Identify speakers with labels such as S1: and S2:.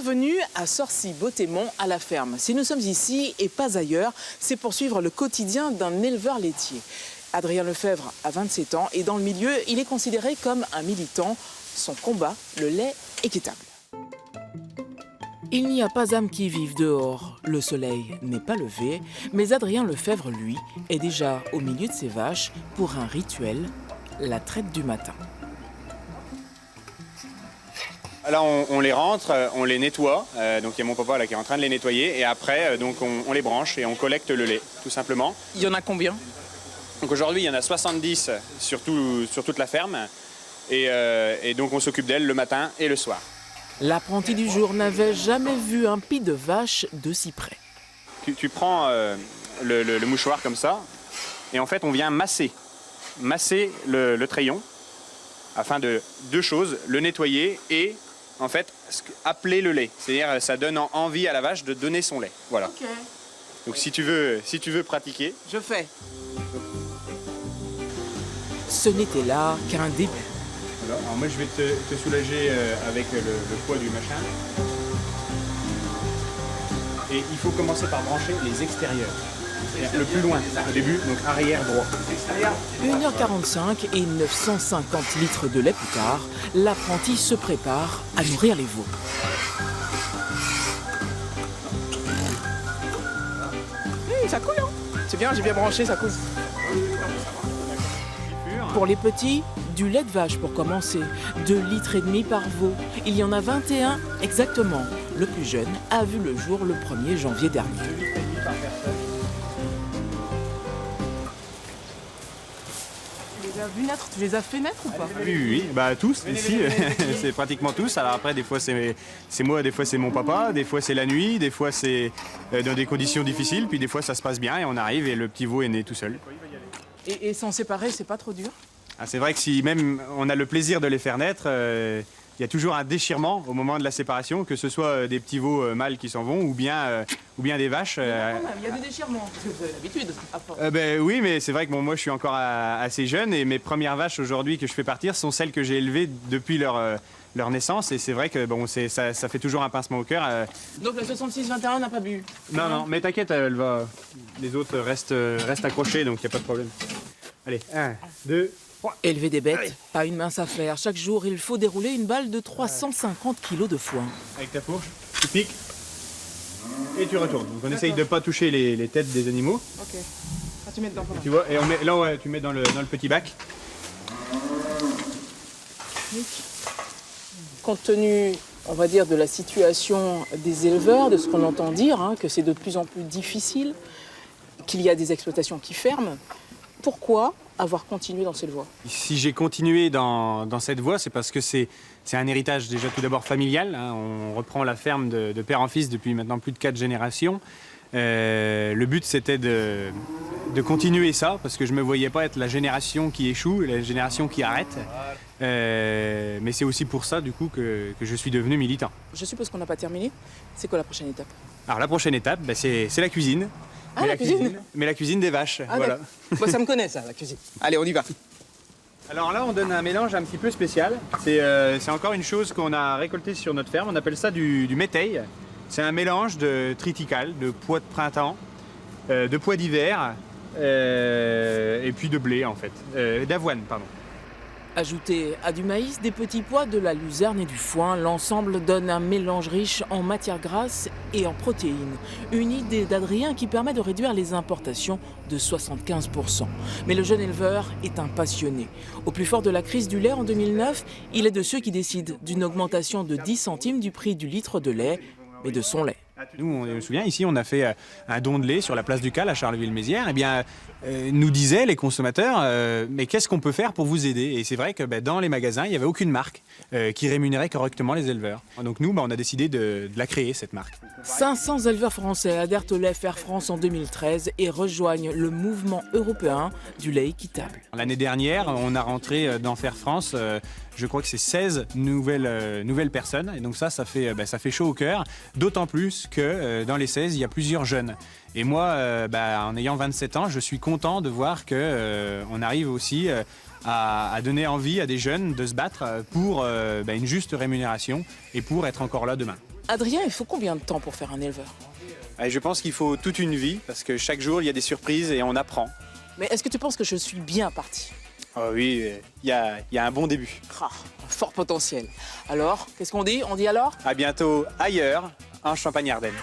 S1: Bienvenue à Sorcy-Beautémont à la ferme. Si nous sommes ici et pas ailleurs, c'est pour suivre le quotidien d'un éleveur laitier. Adrien Lefebvre a 27 ans et dans le milieu, il est considéré comme un militant. Son combat, le lait équitable. Il n'y a pas âme qui vive dehors. Le soleil n'est pas levé, mais Adrien Lefebvre, lui, est déjà au milieu de ses vaches pour un rituel, la traite du matin.
S2: Là, on les rentre, on les nettoie. Donc, il y a mon papa là, qui est en train de les nettoyer. Et après, donc, on les branche et on collecte le lait, tout simplement.
S1: Il y en a combien?
S2: Donc, aujourd'hui, il y en a 70 sur toute la ferme. Et donc, on s'occupe d'elles le matin et le soir.
S1: L'apprenti du jour n'avait jamais vu un pis de vache de si près.
S2: Tu prends le mouchoir comme ça. Et en fait, on vient masser le treillon afin de deux choses, le nettoyer et en fait appeler le lait. C'est-à-dire ça donne envie à la vache de donner son lait. Voilà.
S1: Ok.
S2: Donc si tu veux pratiquer.
S1: Je fais. Ce n'était là qu'un début.
S2: Voilà. Alors moi je vais te soulager avec le poids du machin. Et il faut commencer par brancher les extérieurs. Le plus loin au début, donc arrière droit.
S1: 1h45 et 950 litres de lait plus tard, l'apprenti se prépare à nourrir les veaux. Ça coule, hein? C'est bien, j'ai bien branché, ça coule. Pour les petits, du lait de vache pour commencer, 2,5 litres par veau. Il y en a 21 exactement. Le plus jeune a vu le jour le 1er janvier dernier.
S2: 2,5 litres par personne.
S1: Tu les as fait naître ou pas?
S2: Oui, bah tous, ici, c'est pratiquement tous. Alors après, des fois c'est moi, des fois c'est mon papa, des fois c'est la nuit, des fois c'est dans des conditions difficiles, puis des fois ça se passe bien et on arrive et le petit veau est né tout seul.
S1: Et s'en séparer, c'est pas trop dur?
S2: Ah, c'est vrai que si même on a le plaisir de les faire naître, il y a toujours un déchirement au moment de la séparation, que ce soit des petits veaux mâles qui s'en vont ou bien des vaches.
S1: Il y a des déchirements, parce que vous avez l'habitude.
S2: Oui, mais c'est vrai que moi je suis encore assez jeune et mes premières vaches aujourd'hui que je fais partir sont celles que j'ai élevées depuis leur naissance et c'est vrai que ça fait toujours un pincement au cœur.
S1: Donc la 66-21 n'a pas bu?
S2: Non, mais t'inquiète, les autres restent accrochés donc il n'y a pas de problème. Allez, 1, 2, 3.
S1: Élever des bêtes, pas une mince affaire. Chaque jour, il faut dérouler une balle de 350 kg de foin.
S2: Avec ta fourche, tu piques et tu retournes. Donc on essaye de ne pas toucher les têtes des animaux.
S1: Ok. Ah, tu mets dedans.
S2: Tu vois, et on met, là ouais, tu mets dans le petit bac.
S1: Compte tenu, on va dire, de la situation des éleveurs, de ce qu'on entend dire, hein, que c'est de plus en plus difficile, qu'il y a des exploitations qui ferment, pourquoi avoir continué dans cette voie?
S2: Si j'ai continué dans cette voie, c'est parce que c'est un héritage déjà tout d'abord familial. Hein. On reprend la ferme de père en fils depuis maintenant plus de 4 générations. Le but c'était de continuer ça, parce que je ne me voyais pas être la génération qui échoue, la génération qui arrête. Mais c'est aussi pour ça du coup que je suis devenu militant.
S1: Je suppose qu'on n'a pas terminé. C'est quoi la prochaine étape?
S2: Alors la prochaine étape, c'est la cuisine.
S1: Ah, la cuisine.
S2: Mais la cuisine des vaches,
S1: ah,
S2: voilà.
S1: Moi, ça me connaît, ça, la cuisine. Allez, on y va.
S2: Alors là, on donne un mélange un petit peu spécial. C'est encore une chose qu'on a récoltée sur notre ferme. On appelle ça du méteil. C'est un mélange de triticale, de pois de printemps, de pois d'hiver et puis de blé, en fait. D'avoine, pardon.
S1: Ajouté à du maïs, des petits pois, de la luzerne et du foin, l'ensemble donne un mélange riche en matières grasses et en protéines. Une idée d'Adrien qui permet de réduire les importations de 75%. Mais le jeune éleveur est un passionné. Au plus fort de la crise du lait en 2009, il est de ceux qui décident d'une augmentation de 10 centimes du prix du litre de lait, mais de son lait.
S2: Nous, on se souvient, ici, on a fait un don de lait sur la place du Cal à Charleville-Mézières. Eh bien, nous disaient les consommateurs, mais qu'est-ce qu'on peut faire pour vous aider? Et c'est vrai que dans les magasins, il n'y avait aucune marque qui rémunérait correctement les éleveurs. Donc nous, on a décidé de la créer, cette marque.
S1: 500 éleveurs français adhèrent au lait Fair France en 2013 et rejoignent le mouvement européen du lait équitable.
S2: L'année dernière, on a rentré dans Fair France, je crois que c'est 16 nouvelles personnes. Et donc ça fait chaud au cœur, d'autant plus que dans les 16, il y a plusieurs jeunes. Et moi, en ayant 27 ans, je suis content de voir qu'on arrive aussi à donner envie à des jeunes de se battre pour une juste rémunération et pour être encore là demain.
S1: Adrien, il faut combien de temps pour faire un éleveur?
S2: Je pense qu'il faut toute une vie parce que chaque jour il y a des surprises et on apprend.
S1: Mais est-ce que tu penses que je suis bien parti?
S2: Oh oui, il y a un bon début.
S1: Ah, un fort potentiel. Alors, qu'est-ce qu'on dit? On dit alors?
S2: À bientôt ailleurs, en Champagne-Ardenne.